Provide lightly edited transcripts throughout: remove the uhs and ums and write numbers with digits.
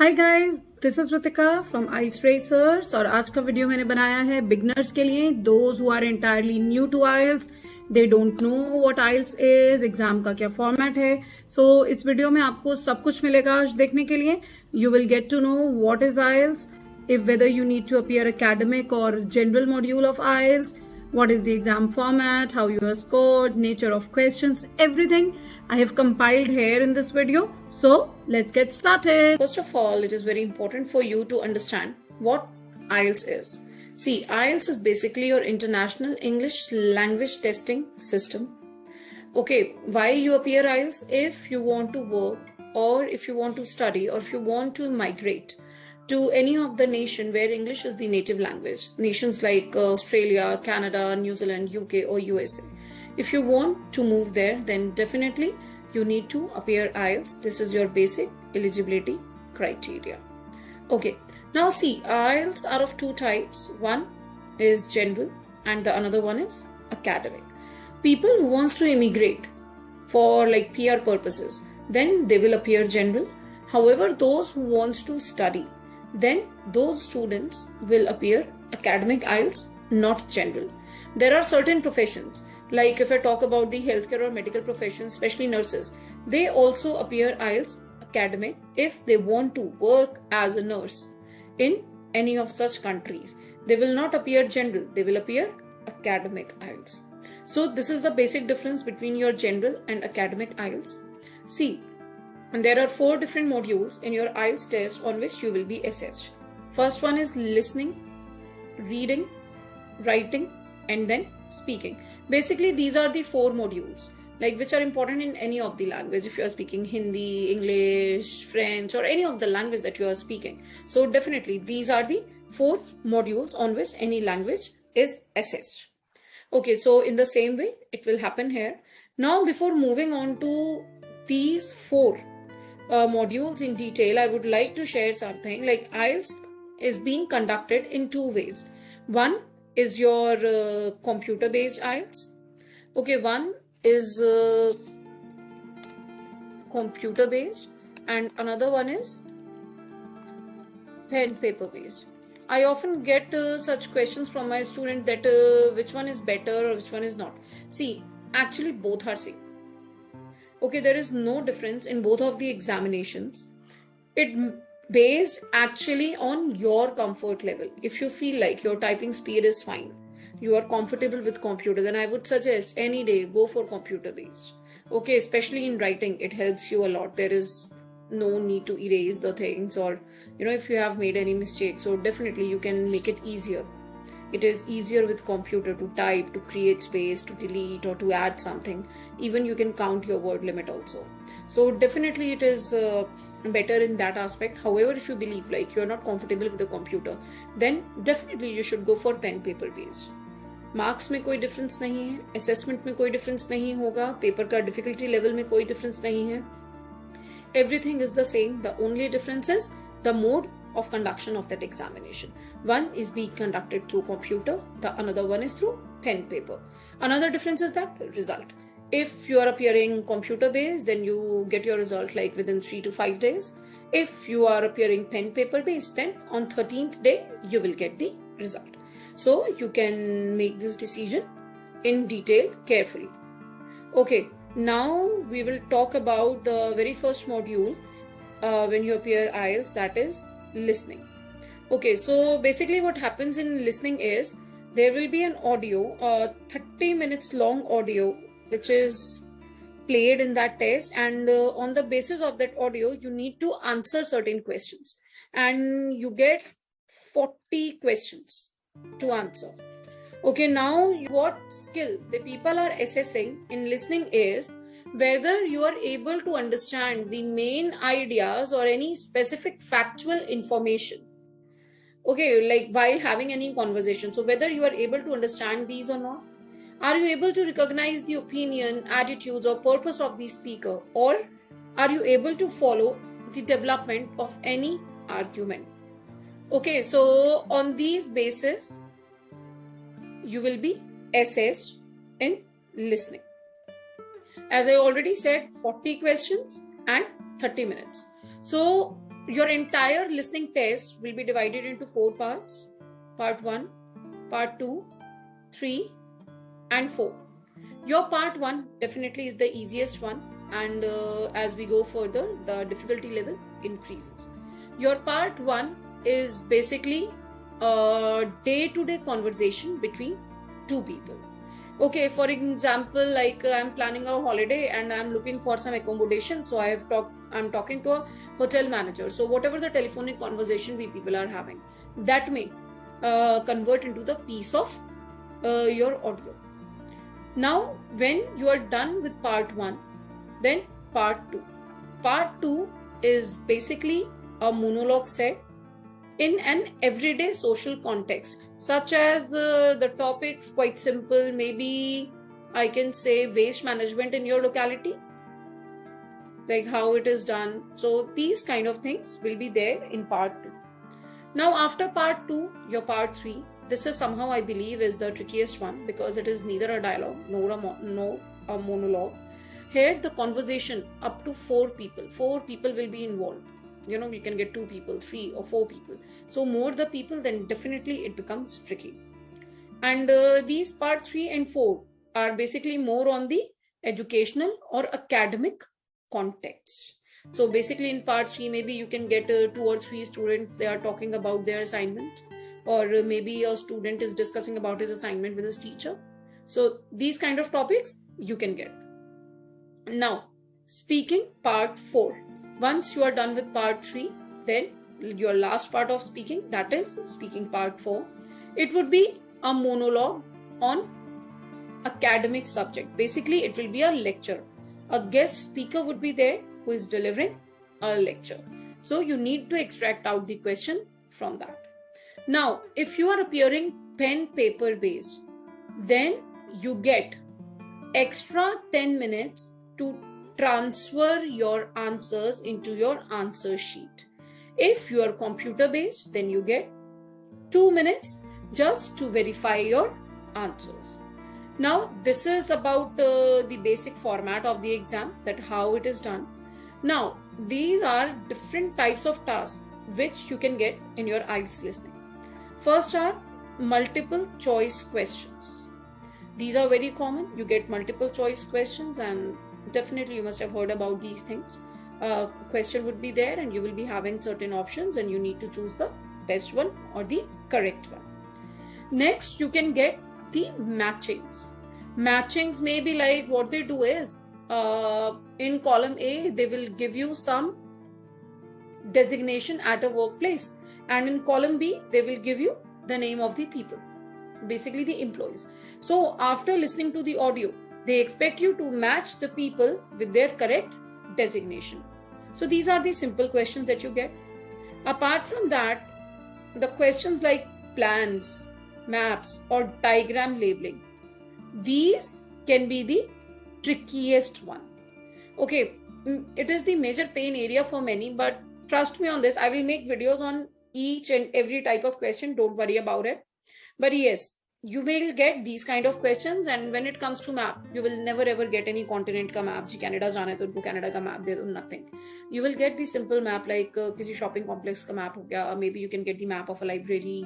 Hi guys, this is Ritika from IELTS racers और आज का वीडियो मैंने बनाया है बिगनर्स के लिए, those who are entirely new to IELTS, they don't know what IELTS is, exam का क्या फॉर्मेट है। सो इस वीडियो में आपको सब कुछ मिलेगा आज देखने के लिए। You will get to know what is IELTS, if whether you need to appear academic or general module of IELTS, what is the exam format, how you are scored, nature of questions, everything I have compiled here in this video. So let's get started. First of all, it is very important for you to understand what IELTS is. See, IELTS is basically your international English language testing system. Okay, why you appear IELTS? If you want to work or if you want to study or if you want to migrate to any of the nation where English is the native language, nations like Australia, Canada, New Zealand, UK or USA. If you want to move there, then definitely you need to appear IELTS. This is your basic eligibility criteria. Okay, now see, IELTS are of two types. One is general and the another one is academic. People who wants to immigrate for like PR purposes, then they will appear general. However, those who wants to study, then those students will appear academic IELTS, not general. There are certain professions, like if I talk about the healthcare or medical professions, especially nurses, they also appear IELTS academic if they want to work as a nurse in any of such countries. They will not appear general, they will appear academic IELTS. So this is the basic difference between your general and academic IELTS. See, and there are 4 different modules in your IELTS test on which you will be assessed. First one is listening, reading, writing, and then speaking. Basically, these are the 4 modules like which are important in any of the language. If you are speaking Hindi, English, French, or any of the language that you are speaking. So definitely these are the 4 modules on which any language is assessed. Okay, so in the same way, it will happen here. Now, before moving on to these 4 modules in detail, I would like to share something. Like IELTS is being conducted in 2 ways. One is your computer based IELTS. Okay, one is computer based and another one is pen paper based. I often get such questions from my student that which one is better or which one is not. See, actually both are same. Okay, there is no difference in both of the examinations. It based actually on your comfort level. If you feel like your typing speed is fine, you are comfortable with computer, then I would suggest any day go for computer based. Okay, especially in writing, it helps you a lot. There is no need to erase the things, or if you have made any mistakes, so definitely you can make it easier. It is easier with computer to type, to create space, to delete or to add something. Even you can count your word limit also. So definitely it is better in that aspect. However, if you believe like you are not comfortable with the computer, then definitely you should go for pen paper based. Marks में कोई difference नहीं है, assessment में कोई difference नहीं होगा, paper का difficulty level में कोई डिफरेंस नहीं है. Everything is the same. The only difference is the mode of conduction of that examination. One is being conducted through computer, the another one is through pen paper. Another difference is that result. If you are appearing computer based, then you get your result like within 3 to 5 days. If you are appearing pen paper based, then on 13th day you will get the result. So you can make this decision in detail carefully. Okay, now we will talk about the very first module when you appear IELTS, that is listening. Okay, so basically what happens in listening is there will be an audio, 30 minutes long audio, which is played in that test, and on the basis of that audio you need to answer certain questions, and you get 40 questions to answer. Okay, now what skill the people are assessing in listening is whether you are able to understand the main ideas or any specific factual information. Okay, like while having any conversation. So whether you are able to understand these or not. Are you able to recognize the opinion, attitudes or purpose of the speaker, or are you able to follow the development of any argument? Okay, so on these basis, you will be assessed in listening. As I already said, 40 questions and 30 minutes. So Your entire listening test will be divided into 4 parts. Part 1, Part 2, 3 and 4. Your Part 1 definitely is the easiest one, and as we go further, the difficulty level increases. Your Part 1 is basically a day-to-day conversation between two people. Okay, for example, like I'm planning a holiday and I'm looking for some accommodation. So I'm talking to a hotel manager. So whatever the telephonic conversation we people are having, that may convert into the piece of your audio. Now, when you are done with Part 1, then Part 2. Part 2 is basically a monologue set in an everyday social context, such as the topic quite simple, maybe I can say waste management in your locality, like how it is done. So these kind of things will be there in Part 2. Now after Part 2, your Part 3, this is somehow I believe is the trickiest one, because it is neither a dialogue nor a monologue. Here the conversation up to 4 people will be involved. We can get 2 people, 3 or 4 people. So more the people, then definitely it becomes tricky. And these Part 3 and 4 are basically more on the educational or academic context. So basically in Part 3, maybe you can get 2 or 3 students, they are talking about their assignment, or maybe a student is discussing about his assignment with his teacher. So these kind of topics you can get. Now, speaking Part 4. Once you are done with Part 3, then your last part of speaking, that is speaking Part 4. It would be a monologue on academic subject. Basically, it will be a lecture. A guest speaker would be there who is delivering a lecture. So you need to extract out the question from that. Now, if you are appearing pen paper based, then you get extra 10 minutes to transfer your answers into your answer sheet. If you are computer based, then you get 2 minutes just to verify your answers. Now, this is about the basic format of the exam, that how it is done. Now, these are different types of tasks which you can get in your IELTS listening. First are multiple choice questions. These are very common. You get multiple choice questions, and definitely you must have heard about these things. Question would be there and you will be having certain options, and you need to choose the best one or the correct one. Next, you can get the matchings. Matchings may be like, what they do is in column A, they will give you some designation at a workplace, and in column B, they will give you the name of the people, basically the employees. So after listening to the audio, they expect you to match the people with their correct designation. So these are the simple questions that you get. Apart from that, the questions like plans, maps, or diagram labeling, these can be the trickiest one. Okay, it is the major pain area for many, but trust me on this, I will make videos on each and every type of question, don't worry about it. But yes, you will get these kind of questions, and when it comes to map, you will never ever get any continent ka map. Ji Canada जाना है तो उनको Canada का map दे दो, nothing. You will get the simple map like किसी shopping complex का map हो गया. Maybe you can get the map of a library,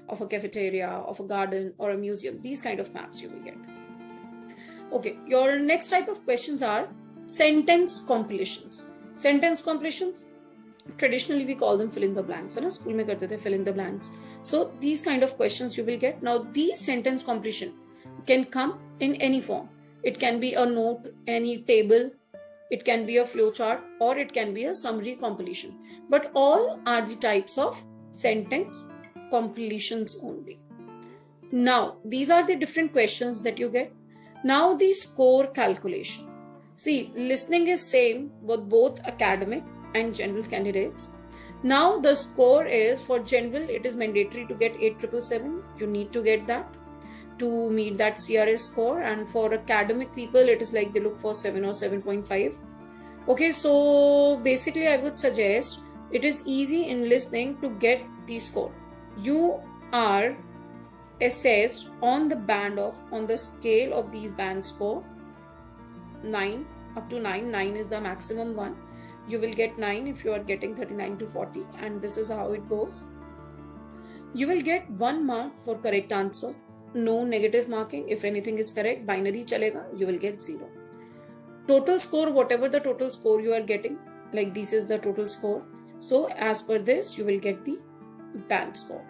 of a cafeteria, of a garden or a museum. These kind of maps you will get. Okay, your next type of questions are sentence compilations. Sentence compilations, traditionally we call them fill in the blanks. है ना, school में करते थे fill in the blanks. So these kind of questions you will get. Now these sentence completion can come in any form. It can be a note, any table, it can be a flowchart, or it can be a summary completion. But all are the types of sentence completions only. Now these are the different questions that you get. Now the score calculation. See, listening is same with both academic and general candidates. Now the score is, for general, it is mandatory to get 8,777. You need to get that to meet that CRS score, and for academic people, it is like they look for 7 or 7.5. Okay, so basically I would suggest, it is easy in listening to get the score. You are assessed on the band of, on the scale of these band score, 9 up to 9. 9 is the maximum one. you will get 9 if you are getting 39 to 40, and this is how it goes. You will get 1 mark for correct answer, no negative marking. If anything is correct, binary chalega, you will get 0. Total score, whatever the total score you are getting, like this is the total score. So as per this, you will get the band score.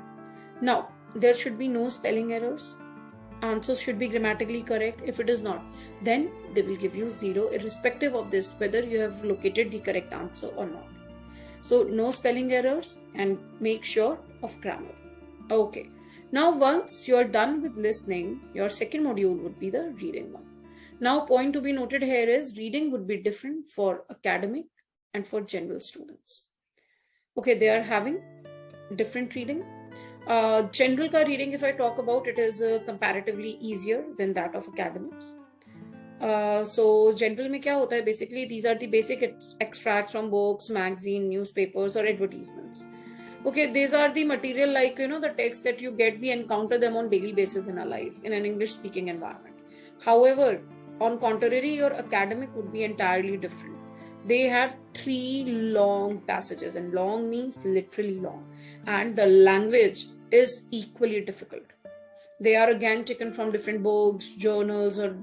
Now, there should be no spelling errors. Answers should be grammatically correct. If it is not, then they will give you 0, irrespective of this, whether you have located the correct answer or not. So no spelling errors, and make sure of grammar. Okay. Now, once you are done with listening, your second module would be the reading one. Now, point to be noted here is reading would be different for academic and for general students. Okay, they are having different reading. General ka reading, if I talk about, it is comparatively easier than that of academics. So general mein kya hota hai? Basically, these are the basic extracts from books, magazine, newspapers, or advertisements. Okay, these are the material like, the text that you get, we encounter them on daily basis in our life in an English speaking environment. However, on contrary, your academic would be entirely different. They have 3 long passages, and long means literally long, and the language is equally difficult. They are again taken from different books, journals, or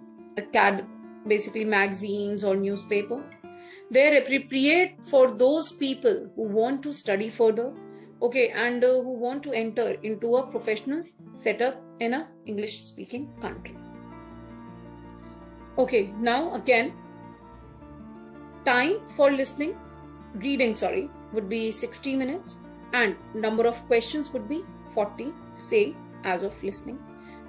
basically magazines or newspaper. They are appropriate for those people who want to study further, okay, and who want to enter into a professional setup in a English speaking country. Okay, now again, time for reading would be 60 minutes, and number of questions would be 40, same as of listening.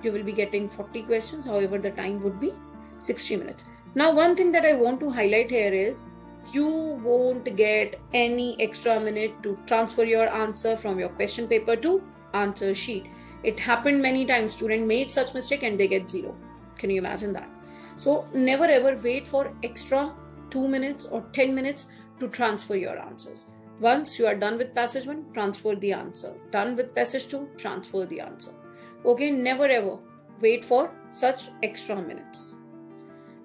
You will be getting 40 questions, however, the time would be 60 minutes. Now, one thing that I want to highlight here is you won't get any extra minute to transfer your answer from your question paper to answer sheet. It happened many times. Student made such mistake and they get 0. Can you imagine that? So never ever wait for extra 2 minutes or 10 minutes to transfer your answers. Once you are done with passage 1, transfer the answer. Done with passage 2, transfer the answer. Okay, never ever wait for such extra minutes.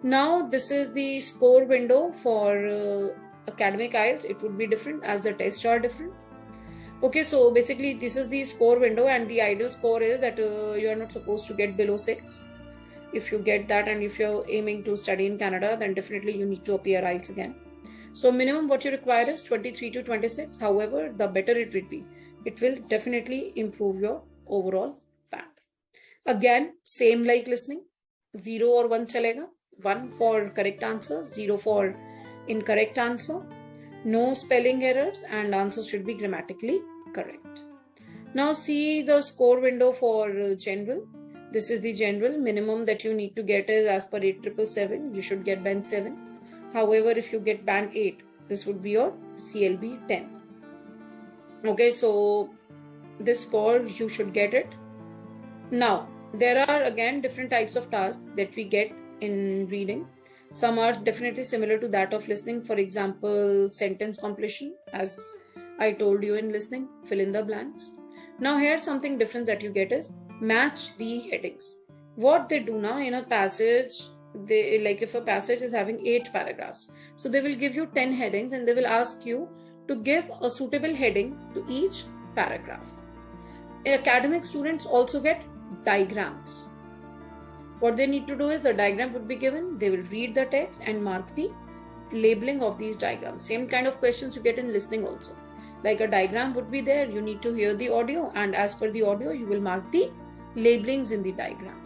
Now, this is the score window for academic IELTS. It would be different as the tests are different. Okay, so basically this is the score window, and the ideal score is that you are not supposed to get below 6. If you get that, and if you're aiming to study in Canada, then definitely you need to appear IELTS again. So minimum what you require is 23 to 26. However, the better it will be. It will definitely improve your overall band. Again, same like listening. 0 or 1 chalega. 1 for correct answer, 0 for incorrect answer. No spelling errors, and answers should be grammatically correct. Now see the score window for general. This is the general. Minimum that you need to get is as per 8777. You should get band 7. However, if you get band 8, this would be your CLB 10. Okay, so this score you should get it. Now, there are again different types of tasks that we get in reading. Some are definitely similar to that of listening. For example, sentence completion, as I told you in listening, fill in the blanks. Now here's something different that you get is match the headings. What they do now in a passage, they like if a passage is having 8 paragraphs, so they will give you 10 headings and they will ask you to give a suitable heading to each paragraph. Academic students also get diagrams. What they need to do is the diagram would be given, they will read the text and mark the labeling of these diagrams. Same kind of questions you get in listening also. Like a diagram would be there, you need to hear the audio, and as per the audio you will mark the labelings in the diagram.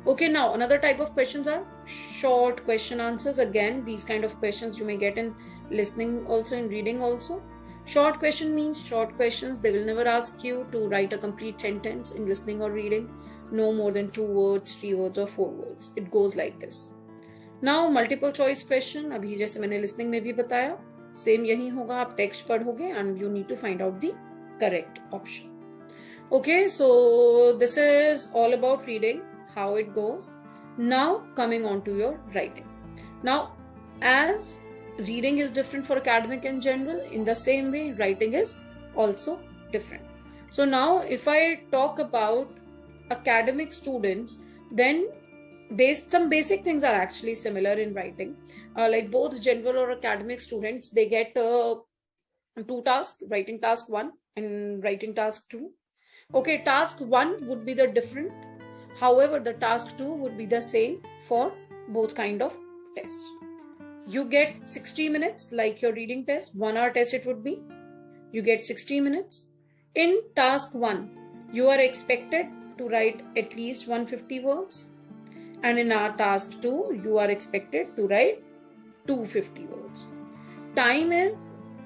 Okay, now another type of questions are short question answers. Again, these kind of questions you may get in listening also, in reading also. Short question means short questions. They will never ask you to write a complete sentence in listening or reading. No more than 2 words, 3 words or 4 words. It goes like this. Now multiple choice question, अभी जैसे मैंने listening में भी बताया, same यही होगा. आप text पढ़ोगे and you need to find out the correct option. Okay, so this is all about reading, how it goes. Now coming on to your writing. Now, as reading is different for academic and general, in the same way writing is also different. So now if I talk about academic students, then some basic things are actually similar in writing. Like both general or academic students, they get two tasks, writing task 1 and writing task 2. Okay, task 1 would be the different. However, the task 2 would be the same for both kind of tests. You get 60 minutes like your reading test, 1 hour test it would be. You get 60 minutes. In task 1, you are expected to write at least 150 words. And in our task 2, you are expected to write 250 words. Time is,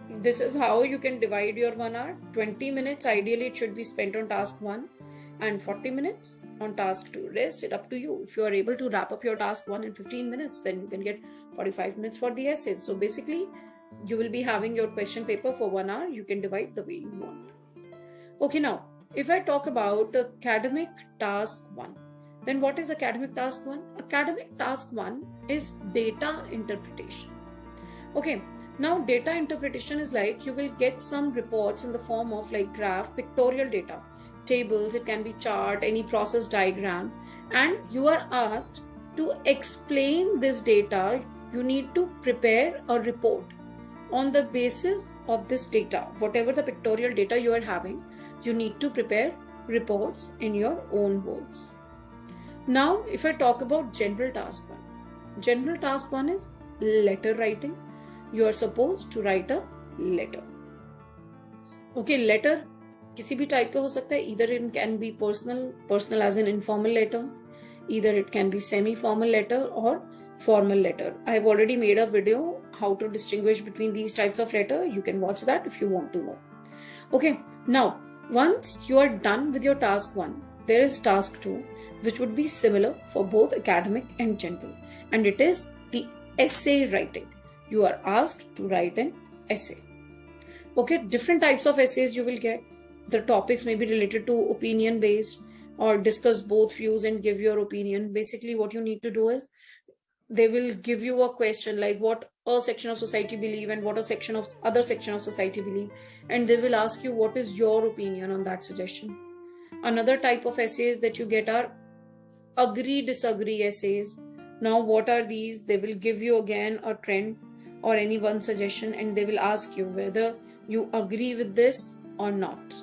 this is how you can divide your 1 hour. 20 minutes, ideally it should be spent on task 1 and 40 minutes on task 2. Rest it up to you. If you are able to wrap up your task 1 in 15 minutes, then you can get 45 minutes for the essays. So basically, you will be having your question paper for 1 hour. You can divide the way you want. Okay, now, if I talk about academic task 1, then what is academic task 1? Academic task 1 is data interpretation. Okay, now data interpretation is like you will get some reports in the form of like graph, pictorial data, tables, it can be chart, any process diagram, and you are asked to explain this data. You need to prepare a report on the basis of this data. Whatever the pictorial data you are having, you need to prepare reports in your own words. Now, if I talk about general task 1 is letter writing. You are supposed to write a letter. Okay, letter किसी भी type का हो सकता है. Either it can be personal as an informal letter. Either it can be semi-formal letter or formal letter. I have already made a video how to distinguish between these types of letter. You can watch that if you want to know. Okay, now once you are done with your task 1, there is task 2, which would be similar for both academic and general, and it is the essay writing. You are asked to write an essay. Okay, different types of essays you will get. The topics may be related to opinion based or discuss both views and give your opinion. Basically, what you need to do is they will give you a question like what a section of society believe and what a other section of society believe, and they will ask you what is your opinion on that suggestion. Another type of essays that you get are agree disagree essays. Now what are these? They will give you again a trend or any one suggestion, and they will ask you whether you agree with this or not.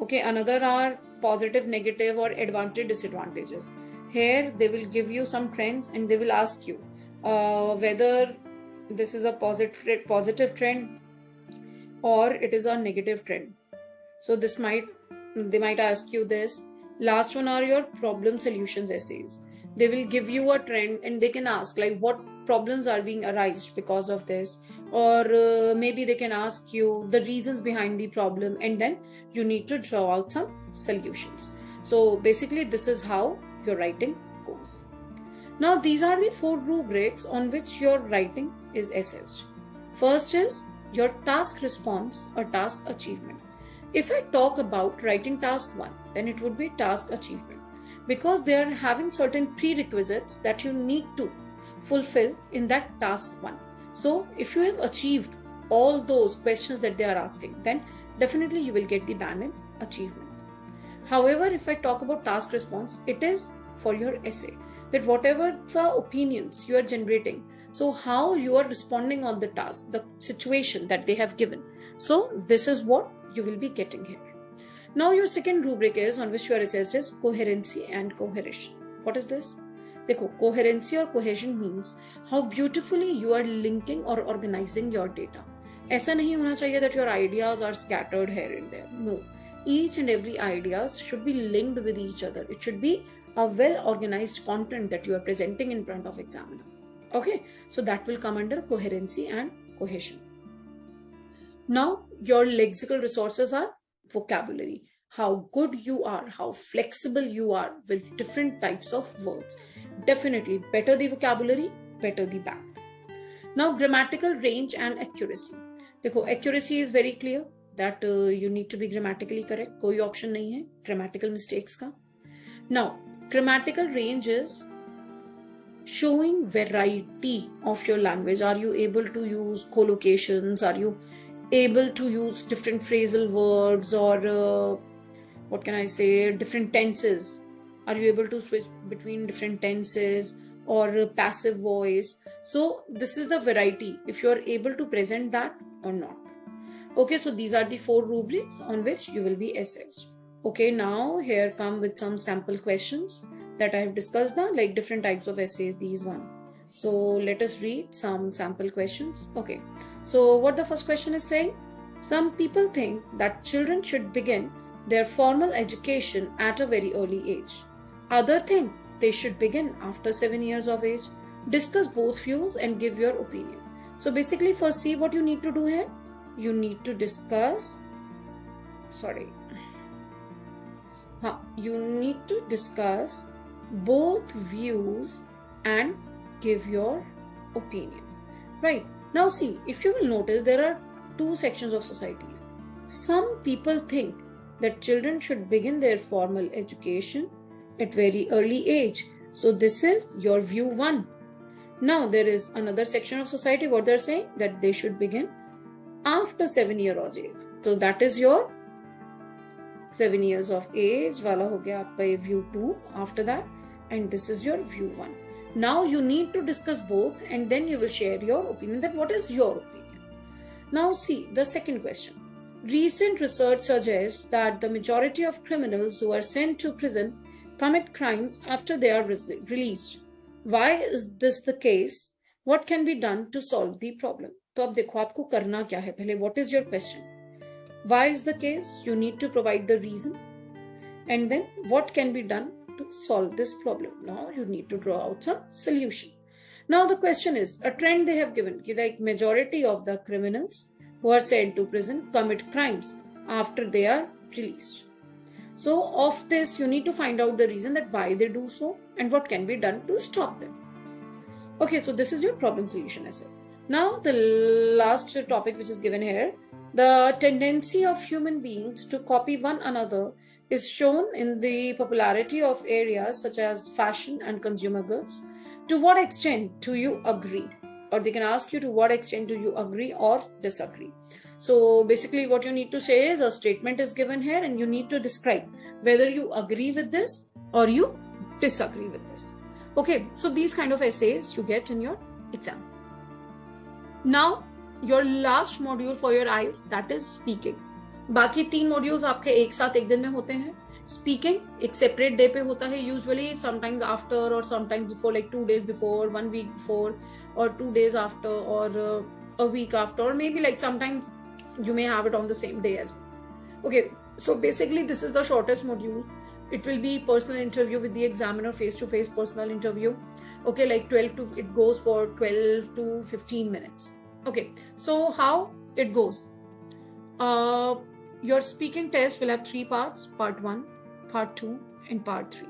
Okay, another are positive, negative, or advantage, disadvantages. Here they will give you some trends and they will ask you whether this is a positive trend or it is a negative trend. So they might ask you this. Last one are your problem solutions essays. They will give you a trend and they can ask like what problems are being arised because of this, or maybe they can ask you the reasons behind the problem, and then you need to draw out some solutions. So basically this is how your writing goes. Now these are the 4 rubrics on which your writing is assessed. First is your task response or task achievement. If I talk about writing task 1, then it would be task achievement, because they are having certain prerequisites that you need to fulfill in that task 1. So if you have achieved all those questions that they are asking, then definitely you will get the band in achievement. However, if I talk about task response, it is for your essay, that whatever the opinions you are generating, so how you are responding on the task, the situation that they have given. So this is what you will be getting here. Now your second rubric is on which you are assessed is coherency and cohesion. What is this? देखो, coherency or cohesion means how beautifully you are linking or organizing your data. ऐसा नहीं होना चाहिए that your ideas are scattered here and there. No, each and every ideas should be linked with each other. It should be a well organized content that you are presenting in front of examiner. Okay, so that will come under coherency and cohesion. Now your lexical resources are vocabulary. How good you are, how flexible you are with different types of words. Definitely better the vocabulary, better the band. Now grammatical range and accuracy. देखो, accuracy is very clear that you need to be grammatically correct. कोई option नहीं है grammatical mistakes का. Now grammatical range is showing variety of your language. Are you able to use collocations? Are you able to use different phrasal verbs or what can I say, different tenses? Are you able to switch between different tenses or passive voice? So this is the variety, if you are able to present that or not. Okay, so these are the 4 rubrics on which you will be assessed. Okay, now here come with some sample questions that I have discussed now, like different types of essays, these one. So let us read some sample questions. Okay, so what the first question is saying, some people think that children should begin their formal education at a very early age. Others think they should begin after 7 years of age. Discuss both views and give your opinion. So basically, first see what you need to do here. You need to discuss, you need to discuss both views and give your opinion. Right, now see, if you will notice, there are 2 sections of societies. Some people think that children should begin their formal education at very early age. So this is your view 1. Now there is another section of society, what they're saying, that they should begin after 7 years of age. So that is your 7 years of age wala ho gaya aapka ye view 2 after that, and this is your view 1. Now you need to discuss both and then you will share your opinion, that what is your opinion. Now see the second question. Recent research suggests that the majority of criminals who are sent to prison commit crimes after they are released. Why is this the case? What can be done to solve the problem? तो अब देखो आपको करना क्या है पहले. What is your question? Why is the case? You need to provide the reason, and then what can be done to solve this problem. Now you need to draw out some solution. Now the question is, a trend they have given, like majority of the criminals who are sent to prison commit crimes after they are released. So of this you need to find out the reason, that why they do so and what can be done to stop them. Okay, so this is your problem solution essay. Now the last topic which is given here, the tendency of human beings to copy one another is shown in the popularity of areas such as fashion and consumer goods. To what extent do you agree? Or they can ask you, to what extent do you agree or disagree? So basically what you need to say is, a statement is given here and you need to describe whether you agree with this or you disagree with this. Okay, so these kind of essays you get in your exam. Now your last module for your IELTS, that is speaking. बाकी 3 modules आपके एक साथ एक दिन में होते हैं. Speaking एक separate day पे होता है, usually sometimes after or sometimes before, like 2 days before, 1 week before, or 2 days after, or a week after, or maybe like sometimes you may have it on the same day as well. Okay, so basically this is the shortest module. It will be personal interview with the examiner, face-to-face personal interview. Okay, like it goes for 12 to 15 minutes. Okay, so how it goes? Your speaking test will have 3 parts, part 1, part 2 and part 3.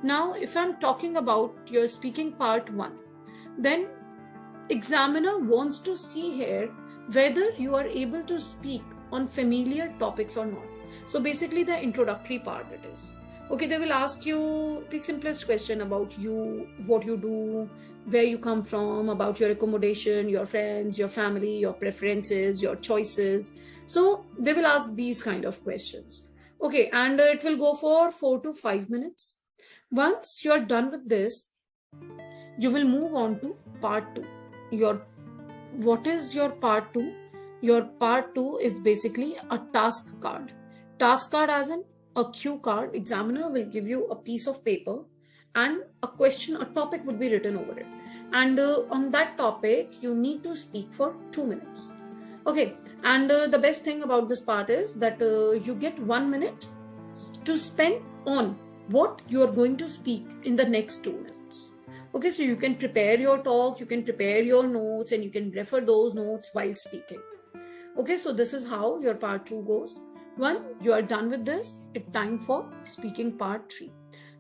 Now, if I'm talking about your speaking part 1, then examiner wants to see here whether you are able to speak on familiar topics or not. So basically the introductory part it is. Okay, they will ask you the simplest question about you, what you do, where you come from, about your accommodation, your friends, your family, your preferences, your choices. So they will ask these kind of questions. Okay, and it will go for 4 to 5 minutes. Once you are done with this, you will move on to part 2. What is your part 2? Your part 2 is basically a task card. Task card as in a cue card. Examiner will give you a piece of paper and a question, a topic would be written over it. And on that topic, you need to speak for 2 minutes. Okay, and the best thing about this part is that you get 1 minute to spend on what you are going to speak in the next 2 minutes. Okay, so you can prepare your talk, you can prepare your notes, and you can refer those notes while speaking. Okay, so this is how your part 2 goes. When you are done with this, it's time for speaking part 3.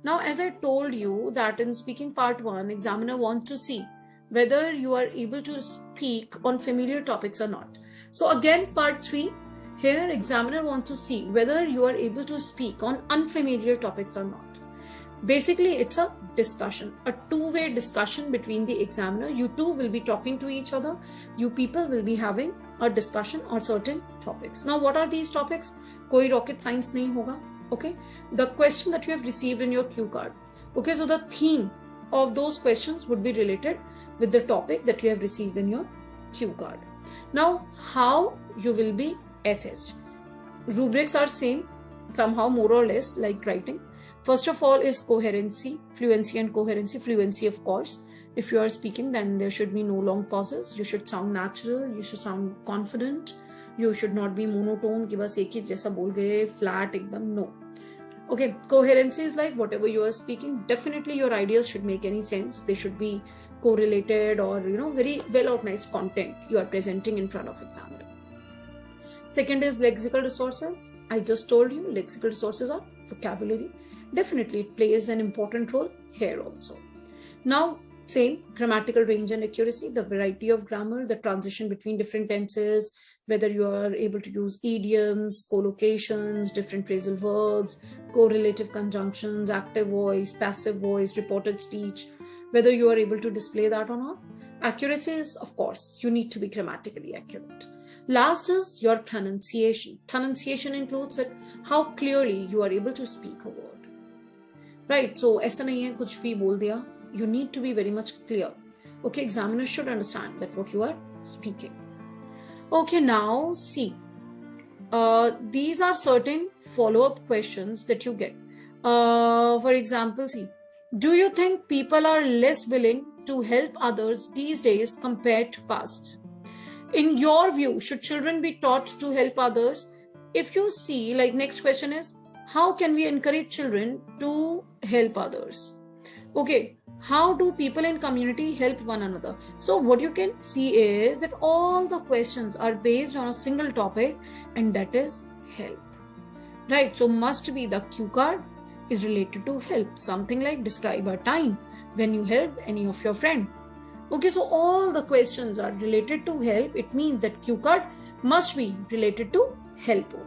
Now, as I told you that in speaking part 1, examiner wants to see whether you are able to speak on familiar topics or not. So again, part 3, here examiner wants to see whether you are able to speak on unfamiliar topics or not. Basically, it's a discussion, a two-way discussion between the examiner. You two will be talking to each other. You people will be having a discussion on certain topics. Now, what are these topics? कोई rocket science नहीं होगा. Okay, the question that you have received in your cue card. Okay, so the theme of those questions would be related with the topic that you have received in your cue card. Now, how you will be assessed? Rubrics are same, somehow more or less like writing. First of all is coherency, fluency and coherency. Fluency, of course. If you are speaking, then there should be no long pauses. You should sound natural. You should sound confident. You should not be monotone कि बस एक ही जैसा बोल गए, flat एकदम. No. Okay, coherency is like whatever you are speaking, definitely your ideas should make any sense. They should be correlated or very well organized content you are presenting in front of examiner. Second is lexical resources. I just told you lexical resources are vocabulary. Definitely it plays an important role here also. Now, same grammatical range and accuracy, the variety of grammar, the transition between different tenses, whether you are able to use idioms, collocations, different phrasal verbs, correlative conjunctions, active voice, passive voice, reported speech, whether you are able to display that or not. Accuracy is, of course, you need to be grammatically accurate. Last is your pronunciation. Pronunciation includes that how clearly you are able to speak a word. Right, so ऐसा नहीं है कुछ भी बोल दिया. You need to be very much clear. Okay, examiners should understand that what you are speaking. Okay, now see. These are certain follow-up questions that you get. For example, see. Do you think people are less willing to help others these days compared to past? In your view, should children be taught to help others? If you see, like next question is, how can we encourage children to help others? Okay, how do people in community help one another? So what you can see is that all the questions are based on a single topic, and that is help. Right, so must be the cue card is related to help. Something like describe a time when you helped any of your friend. Okay, so all the questions are related to help. It means that cue card must be related to help only.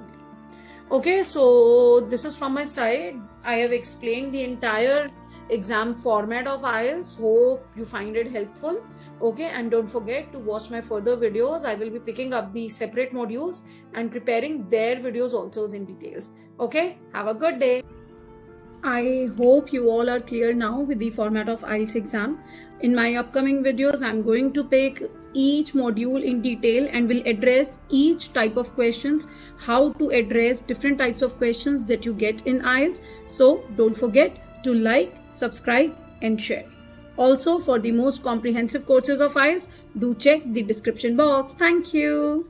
Okay, so this is from my side. I have explained the entire exam format of IELTS. Hope you find it helpful. Okay, and don't forget to watch my further videos. I will be picking up the separate modules and preparing their videos also in details. Okay, have a good day. I hope you all are clear now with the format of IELTS exam. In my upcoming videos, I'm going to pick each module in detail and will address each type of questions, how to address different types of questions that you get in IELTS. So don't forget to like, subscribe and share. Also, for the most comprehensive courses of IELTS, do check the description box. Thank you.